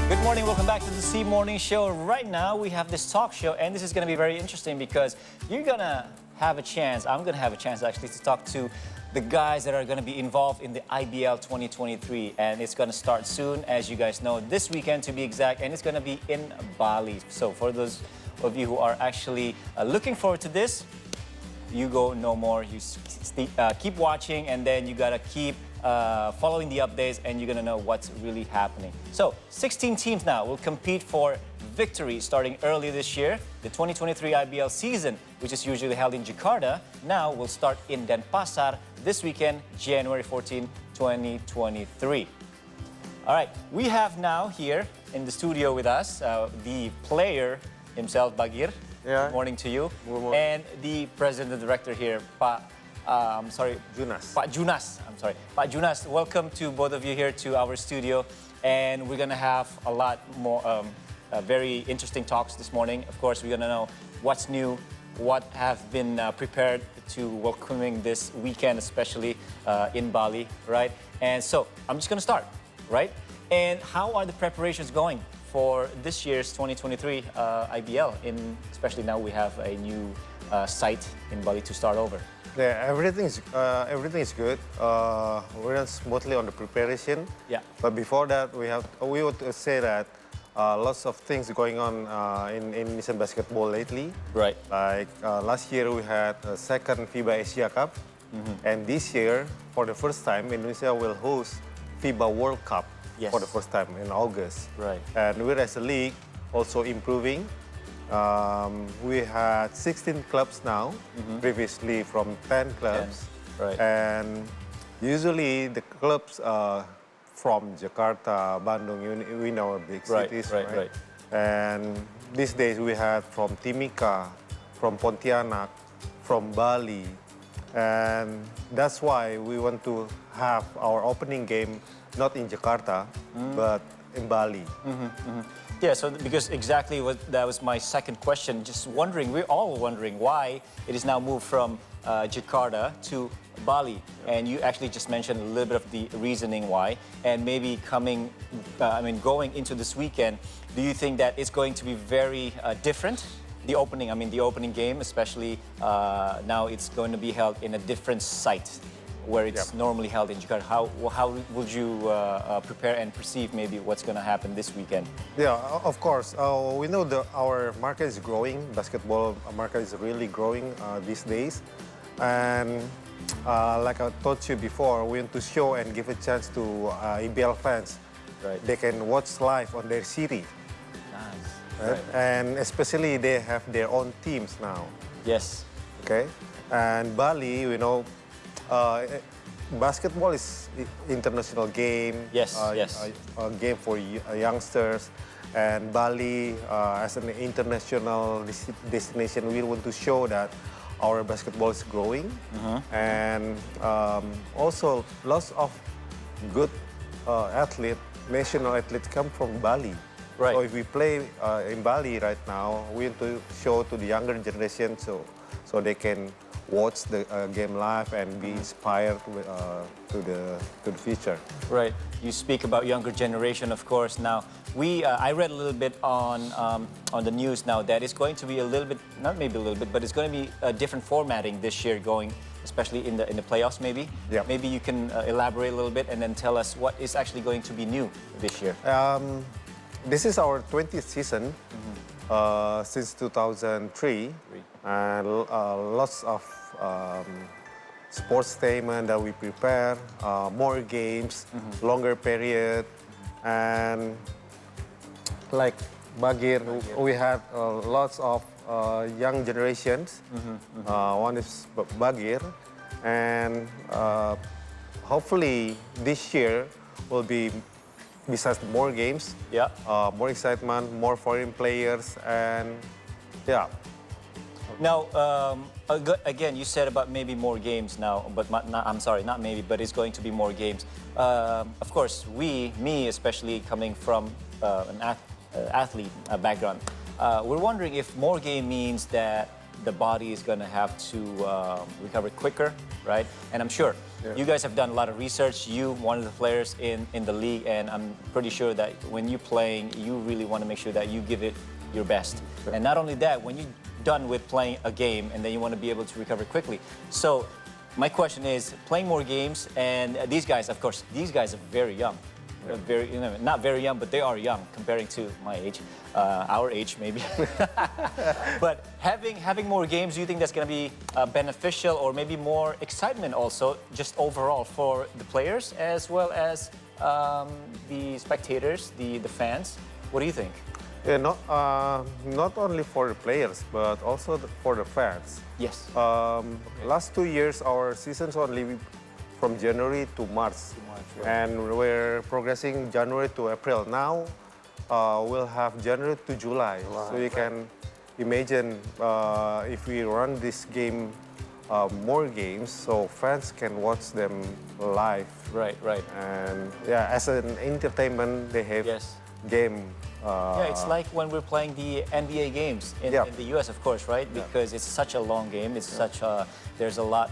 Good morning, welcome back to the C Morning Show. Right now we have this talk show, and this is going to be very interesting because you're going to have a chance, I'm going to have a chance actually to talk to the guys that are going to be involved in the IBL 2023, and it's going to start soon, as you guys know, this weekend to be exact, and it's going to be in Bali. So for those of you who are actually looking forward to this, you go no more, you keep watching, and then you got to keep following the updates, and you're going to know what's really happening. So 16 teams now will compete for victory starting early this year. The 2023 IBL season, which is usually held in Jakarta, now will start in Denpasar this weekend, January 14, 2023. All right, we have now here in the studio with us the player himself, Bagir. Yeah. Good morning to you. Good morning. And the president and director here, Junas. Pak Junas. I'm sorry. Pak Junas, welcome to both of you here to our studio. And we're going to have a lot more very interesting talks this morning. Of course, we're going to know what's new, what have been prepared to welcoming this weekend, especially in Bali, right? And so I'm just going to start, right? And how are the preparations going for this year's 2023 IBL? Especially now we have a new site in Bali to start over. Yeah, everything is good. We're smoothly on the preparation. Yeah. But before that, we would say that lots of things going on in Indonesian basketball lately. Right. Like last year we had a second FIBA Asia Cup, and this year, for the first time, Indonesia will host FIBA World Cup for the first time in August. Right. And we as a league also improving. We had 16 clubs now, previously from 10 clubs. 10. Right. And usually the clubs from Jakarta, Bandung, we know big cities, right? And these days we had from Timika, from Pontianak, from Bali. And that's why we want to have our opening game not in Jakarta, but in Bali. Yeah, so because exactly that was my second question. Just wondering, we're all wondering why it is now moved from Jakarta to Bali. And you actually just mentioned a little bit of the reasoning why. And maybe going into this weekend, do you think that it's going to be very different? The opening game, especially now it's going to be held in a different site where it's normally held in Jakarta. How would you prepare and perceive maybe what's going to happen this weekend? Yeah, of course. We know our market is growing. Basketball market is really growing these days. And like I told you before, we want to show and give a chance to IBL fans. Right. They can watch live on their city. Nice. Right? Right. And especially they have their own teams now. Yes. Okay. And Bali, we know, basketball is international game. Yes, A game for youngsters. And Bali, as an international destination, we want to show that our basketball is growing. And also, lots of good national athletes come from Bali. Right. So if we play in Bali right now, we want to show to the younger generation so they can watch the game live and be inspired to the future. Right. You speak about younger generation, of course. Now, I read a little bit on the news now that it's going to be a little bit, not maybe a little bit, but it's going to be a different formatting this year, going especially in the playoffs. Maybe. Yeah. Maybe you can elaborate a little bit and then tell us what is actually going to be new this year. This is our 20th season since 2003, and lots of sports statement that we prepare, more games, longer period, and like Bagir, we had lots of young generations. One is Bagir, and hopefully this year will be, besides more games, more excitement, more foreign players, and yeah. Now, again, you said about maybe more games now, but I'm sorry, not maybe, but it's going to be more games. Of course, me especially coming from an athlete background, we're wondering if more game means that the body is going to have to recover quicker, right? And I'm sure Yeah. You guys have done a lot of research. You, one of the players in the league, and I'm pretty sure that when you're playing, you really want to make sure that you give it your best. Sure. And not only that, when you're done with playing a game, and then you want to be able to recover quickly. So my question is, playing more games, and these guys, of course, these guys are very young. Very, not very young, but they are young comparing to my age, our age maybe. But having more games, do you think that's going to be beneficial, or maybe more excitement also, just overall for the players as well as the spectators, the fans? What do you think? Yeah, not only for the players, but also for the fans. Yes. Last 2 years, our seasons only from January to March. Right. And we're progressing January to April. Now, we'll have January to July. So you can imagine if we run this game, more games, so fans can watch them live. Right, right. And yeah, as an entertainment, they have Yes. game. Yeah, it's like when we're playing the NBA games in the US, of course, right? Because it's such a long game. It's such a, there's a lot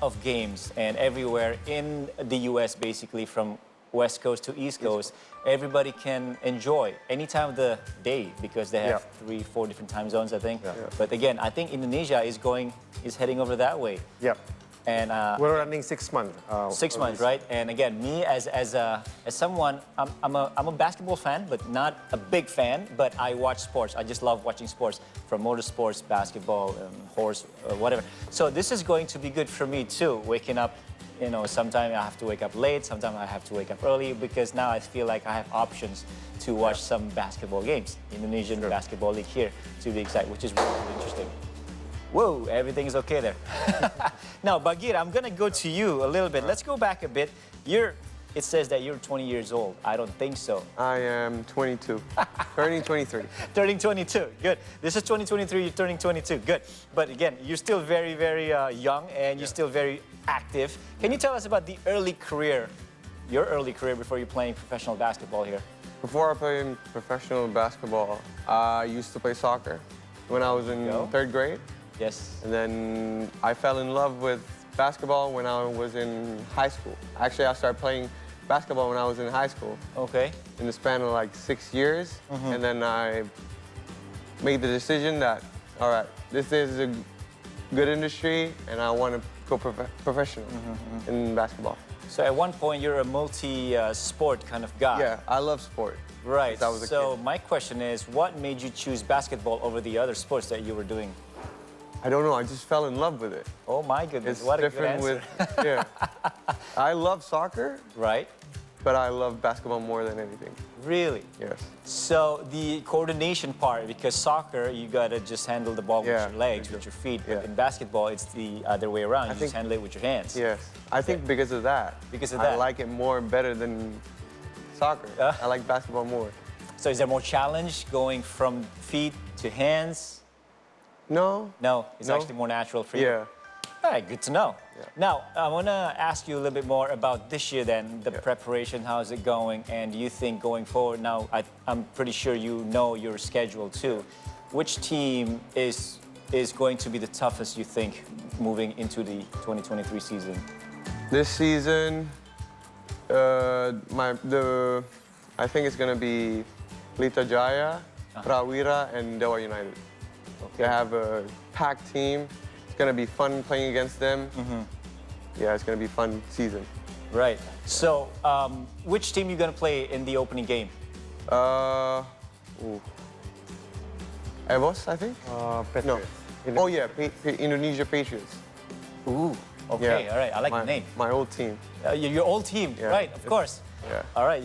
of games, and everywhere in the US, basically from West Coast to East Coast, everybody can enjoy any time of the day because they have 3-4 different time zones, I think. But again, I think Indonesia is heading over that way. Yeah. And we're running 6 months. 6 months, right? And again, me as someone, I'm a basketball fan, but not a big fan. But I watch sports. I just love watching sports, from motorsports, basketball, horse, whatever. So this is going to be good for me too. Waking up, sometimes I have to wake up late. Sometimes I have to wake up early because now I feel like I have options to watch some basketball games, Indonesian basketball league here, to be exact, which is really interesting. Whoa, everything is okay there. Now, Bagir, I'm going to go to you a little bit. Let's go back a bit. It says that you're 20 years old. I don't think so. I am 22, turning 23. Turning 22, good. This is 2023, you're turning 22, good. But again, you're still very, very young, and you're still very active. Can you tell us about the early career, your early career before you're playing professional basketball here? Before I played professional basketball, I used to play soccer when I was in 3rd grade. Yes. And then I fell in love with basketball when I was in high school. Actually, I started playing basketball when I was in high school. Okay. In the span of like 6 years. And then I made the decision that, all right, this is a good industry and I want to go professional in basketball. So at one point, you're a multi-sport kind of guy. Yeah, I love sport. Right. Since I was a So kid. my question is, what made you choose basketball over the other sports that you were doing? I don't know, I just fell in love with it. Oh my goodness, It's what a good different answer. with, yeah. I love soccer, Right? but I love basketball more than anything. Really? Yes. So the coordination part, because soccer, you gotta just handle the ball with Yeah, your legs, with your feet. Yeah. But in basketball, it's the other way around. You just handle it with your hands. Yes. I think because of that. Because of I that. like it more better than soccer. I like basketball more. So is there more challenge going from feet to hands? No. No, it's No. actually more natural for you. Yeah. All right, good to know. Yeah. Now, I want to ask you a little bit more about this year then, the preparation, how's it going? And do you think going forward now, I'm pretty sure you know your schedule too. Which team is going to be the toughest, you think, moving into the 2023 season? This season, I think it's gonna be Miradiarsyah, Prawira, and Dewa United. They have a packed team. It's gonna be fun playing against them. Yeah, it's gonna be a fun season. Right. So, which team are you going to play in the opening game? Evos, I think? No. Patriots. Oh yeah, Indonesia Patriots. Ooh, okay, Yeah. all right. I like the name. My old team. Your old team, Yeah. right? Of course. Yeah. All right,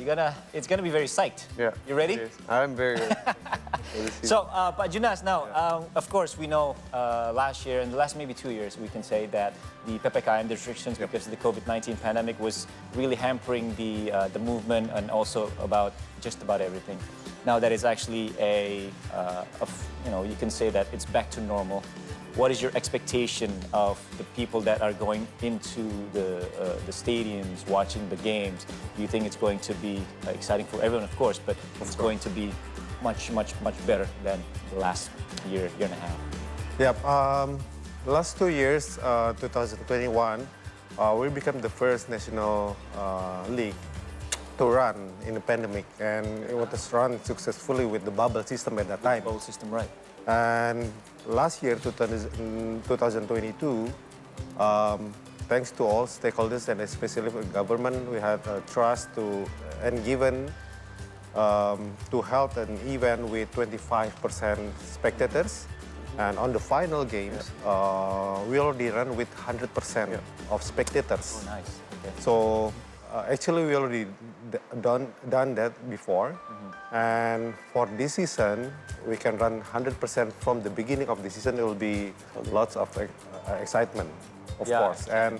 it's gonna be very psyched. Yeah. You ready? It is. I'm very ready. for this season. So, but Junas, now, of course, we know last year and the last maybe 2 years, we can say that the PPKM restrictions because of the COVID-19 pandemic was really hampering the movement and also about just about everything. Now that is actually you can say that it's back to normal. What is your expectation of the people that are going into the stadiums, watching the games? Do you think it's going to be exciting for everyone, of course, but it's going to be much, much, much better than the last year and a half? Yep. Last 2 years, 2021, we became the first national league to run in the pandemic, and it was run successfully with the bubble system at that time. Bubble system, right? And last year, 2022, thanks to all stakeholders and especially the government, we had trust to and given to help an event with 25% spectators. And on the final games, we already run with 100% of spectators. Oh, nice. Okay. So actually, we already done that before. And for this season, we can run 100% from the beginning of the season. It will be lots of excitement, of course. And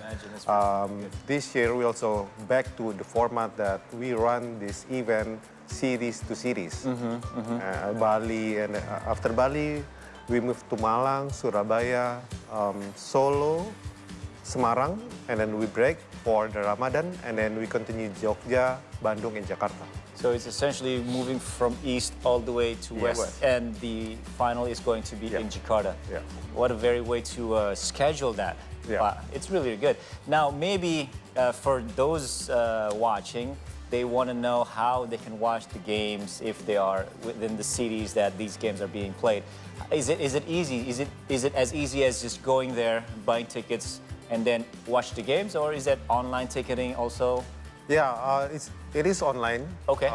this year, we also back to the format that we run this event series to series. Bali, and after Bali, we moved to Malang, Surabaya, Solo, Semarang, and then we break for the Ramadan, and then we continue Jogja, Bandung, and Jakarta. So it's essentially moving from east all the way to west, and the final is going to be in Jakarta. Yeah. What a very way to schedule that. Yeah. It's really good. Now, maybe for those watching, they want to know how they can watch the games if they are within the cities that these games are being played. Is it easy? Is it as easy as just going there, buying tickets, and then watch the games, or is that online ticketing also? Yeah, it is online. Okay.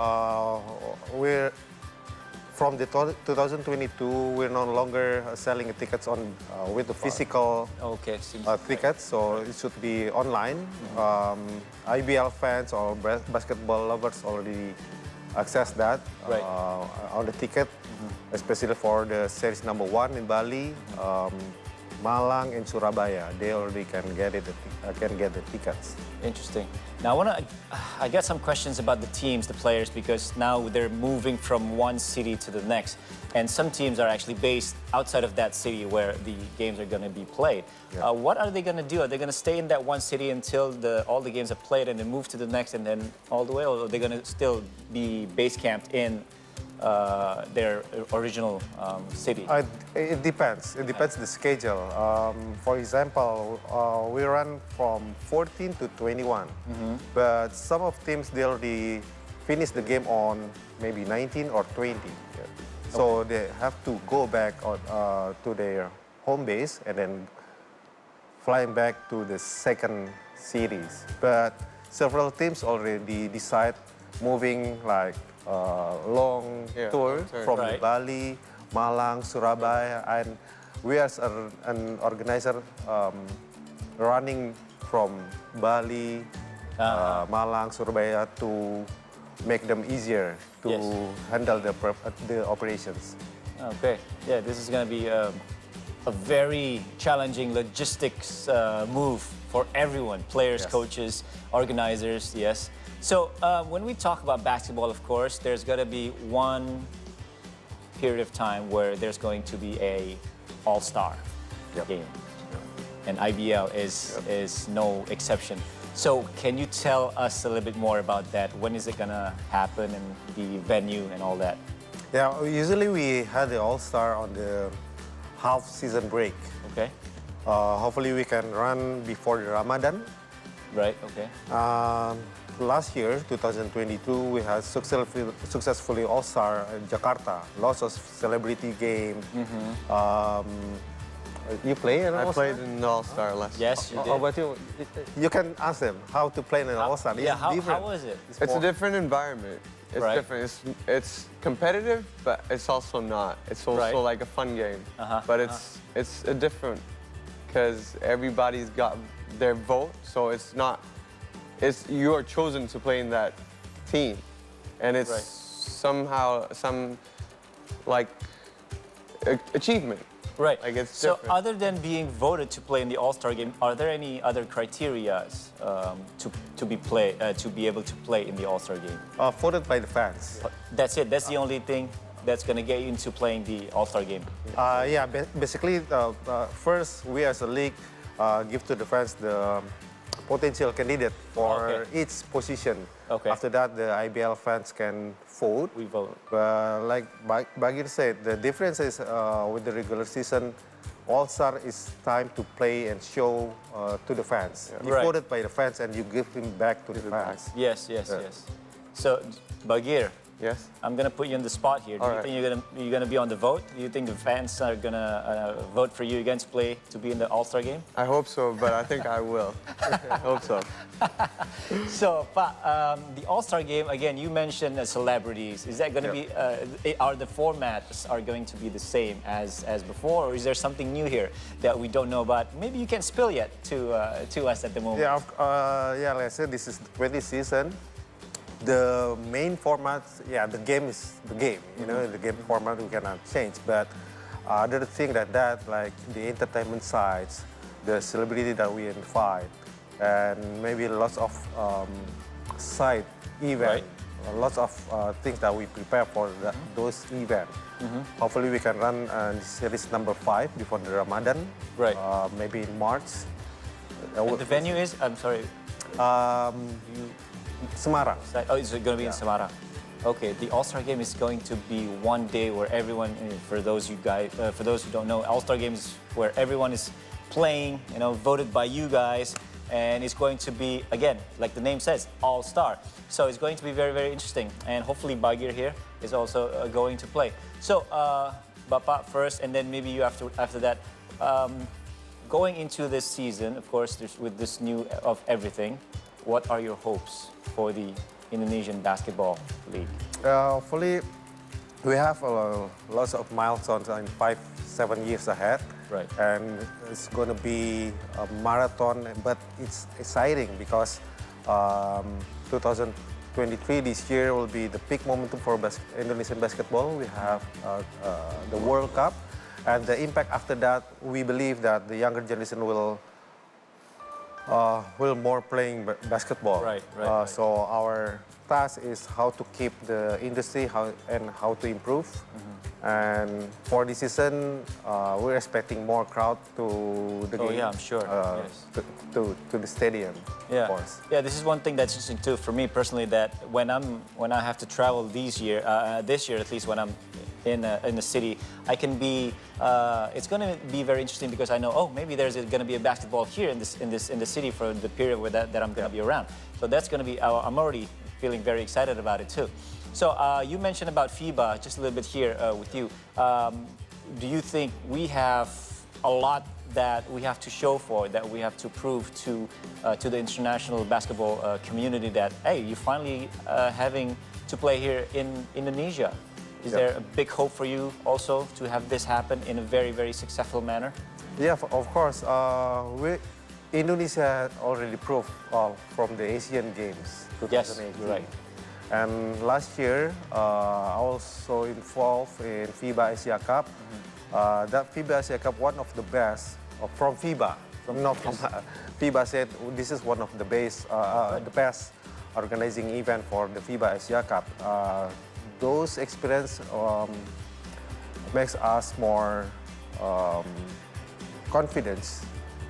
We're from the 2022. We're no longer selling tickets on with the physical tickets, so it should be online. IBL fans or basketball lovers already access that on the ticket, especially for the series number 1 in Bali. Malang and Surabaya, they already can get the tickets. Interesting. Now I got some questions about the teams, the players, because now they're moving from one city to the next, and some teams are actually based outside of that city where the games are going to be played. Yeah. What are they going to do? Are they going to stay in that one city until all the games are played and then move to the next and then all the way, or are they going to still be base camped in their original city? It depends. It depends the schedule. For example, we run from 14 to 21, but some of teams they already finish the game on maybe 19 or 20. So they have to go back to their home base and then flying back to the second series. But several teams already decide moving like long tour from Bali, Malang, Surabaya, and we as an organizer running from Bali, Malang, Surabaya to make them easier to handle the operations. Okay, yeah, this is going to be a very challenging logistics move for everyone, players, coaches, organizers, yes. So when we talk about basketball, of course, there's going to be one period of time where there's going to be a all-star game. And IBL is no exception. So can you tell us a little bit more about that? When is it going to happen and the venue and all that? Yeah, usually we had the all-star on the half-season break. Okay. Hopefully we can run before the Ramadan. Right, okay. Last year, 2022, we had successfully All-Star in Jakarta. Lots of celebrity game. You play an All-Star? I played in the All-Star last year. Yes, you did. But you can ask them how to play in an All-Star. Yeah, how was it? It's a different environment. It's different. It's competitive, but it's also not. It's also like a fun game. But it's a different, because everybody's got their vote, so it's not. You are chosen to play in that team, and it's somehow some like achievement. Right. Like it's so different. other than being voted to play in the All-Star game, are there any other criteria to be able to play in the All-Star game? Voted by the fans. That's it. That's the only thing that's going to get you into playing the All-Star game. Yeah, basically, first we as a league give to the fans the potential candidate for each position. After that, the IBL fans can vote. We vote. Like Bagir said, the difference is with the regular season, All-Star is time to play and show to the fans. You Right. voted by the fans and you give him back to the fans. Yes, yes, Yeah. yes. So, Bagir, Yes? I'm gonna put you on the spot here. Do All you right. think you're gonna be on the vote? Do you think the fans are gonna vote for you again to play to be in the All-Star game? I hope so, but I think I will. I hope so. So, the All-Star game again. You mentioned celebrities. Is that gonna be? Are the formats are going to be the same as before, or is there something new here that we don't know about? Maybe you can spill yet to us at the moment. Yeah, let's say this is the 20th season. The main format, the game is the game. You know, the game format we cannot change. But other thing that, like the entertainment sides, the celebrity that we invite, and maybe lots of side event, lots of things that we prepare for those events. Hopefully, we can run series number 5 before the Ramadan. Right. Maybe in March. And the venue is? I'm sorry. Semarang. Oh, it's going to be in Semarang. Okay, the All-Star Game is going to be one day where everyone, for those who don't know, All-Star Game is where everyone is playing, voted by you guys, and it's going to be, again, like the name says, All-Star. So it's going to be very, very interesting, and hopefully Bagir here is also going to play. So, Bapak first, and then maybe you after that. Going into this season, of course, with this new of everything, what are your hopes for the Indonesian Basketball League? Hopefully, we have lots of milestones in 5-7 years ahead. Right. And it's going to be a marathon, but it's exciting because 2023 this year will be the peak momentum for Indonesian basketball. We have the World Cup, and the impact after that, we believe that the younger generation will more playing basketball. Right. So our task is how to keep the industry and how to improve. And for this season, we're expecting more crowd to the game. Oh yeah, I'm sure. Yes. To the stadium, Yeah. of course. Yeah, this is one thing that's interesting too for me personally. That when I have to travel this year at least when I'm in the city, I can be. It's going to be very interesting because I know, oh, maybe there's going to be a basketball here in the city for the period where that I'm going to be around. So that's going to be. I'm already feeling very excited about it too. So you mentioned about FIBA just a little bit here with you. Do you think we have a lot that we have to show for, that we have to prove to the international basketball community that, hey, you're finally having to play here in Indonesia? Is there a big hope for you also to have this happen in a very, very successful manner? Yeah, of course. Indonesia already proved from the Asian Games 2018. Yes, you're right. And last year, I also involved in FIBA Asia Cup. That FIBA Asia Cup, one of the best from FIBA. FIBA said this is one of the best organizing event for the FIBA Asia Cup. Those experience makes us more confidence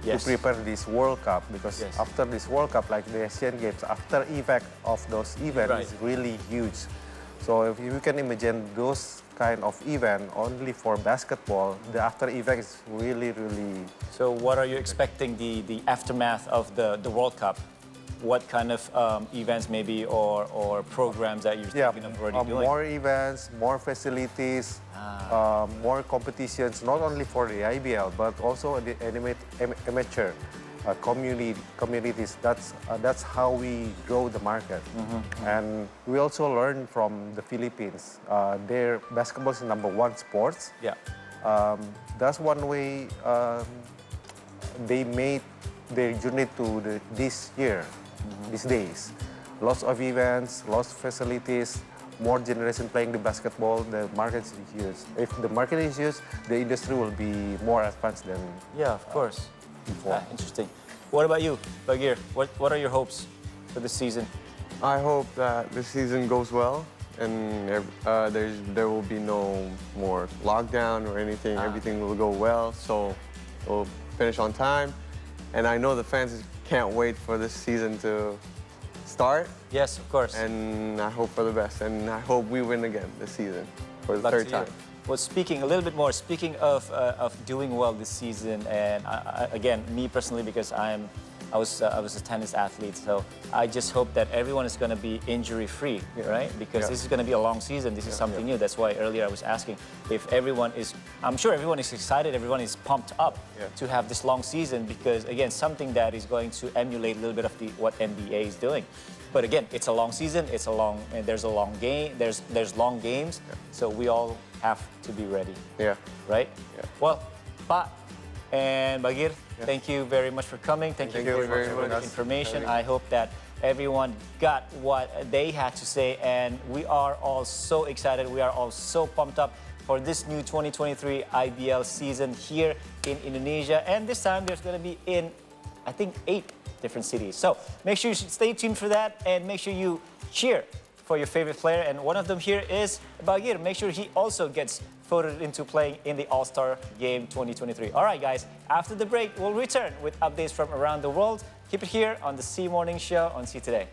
to prepare this World Cup, because after this World Cup, like the Asian Games, after effect of those events is really huge. So if you can imagine those kind of event only for basketball, the after effect is really, really. So what are you expecting the aftermath of the World Cup? What kind of events maybe or programs that you're thinking of already doing? More events, more facilities, more competitions, not only for the IBL, but also the amateur communities. That's how we grow the market. And we also learn from the Philippines. Their basketball is #1 sports. Yeah. That's one way they made their journey to this year. These days, lots of events, lots of facilities, more generation playing the basketball. The market is huge. If the market is huge, the industry will be more advanced than of course. before. Interesting. What about you, Bagir? What are your hopes for this season? I hope that the season goes well and there will be no more lockdown or anything. Everything will go well, so we'll finish on time. And I know the fans can't wait for this season to start. Yes, of course. And I hope for the best. And I hope we win again this season for the third time. Well, speaking a little bit more, speaking of doing well this season, and again, me personally, because I was a tennis athlete, so I just hope that everyone is going to be injury-free, right? Because this is going to be a long season. This is something new. That's why earlier I was asking if everyone is. I'm sure everyone is excited. Everyone is pumped up to have this long season because again, something that is going to emulate a little bit of what NBA is doing. But again, it's a long season. It's a long, and there's a long game. There's long games. So we all have to be ready. Yeah. Right. Yeah. Well, Pa and Bagir, thank you very much for coming. Thank you very much for the information. I hope that everyone got what they had to say, and we are all so excited. We are all so pumped up for this new 2023 IBL season here in Indonesia. And this time there's going to be in, I think, 8 different cities. So make sure you stay tuned for that and make sure you cheer for your favorite player. And one of them here is Bagir. Make sure he also gets voted into playing in the All-Star Game 2023. All right, guys, after the break, we'll return with updates from around the world. Keep it here on the C Morning Show on C Today.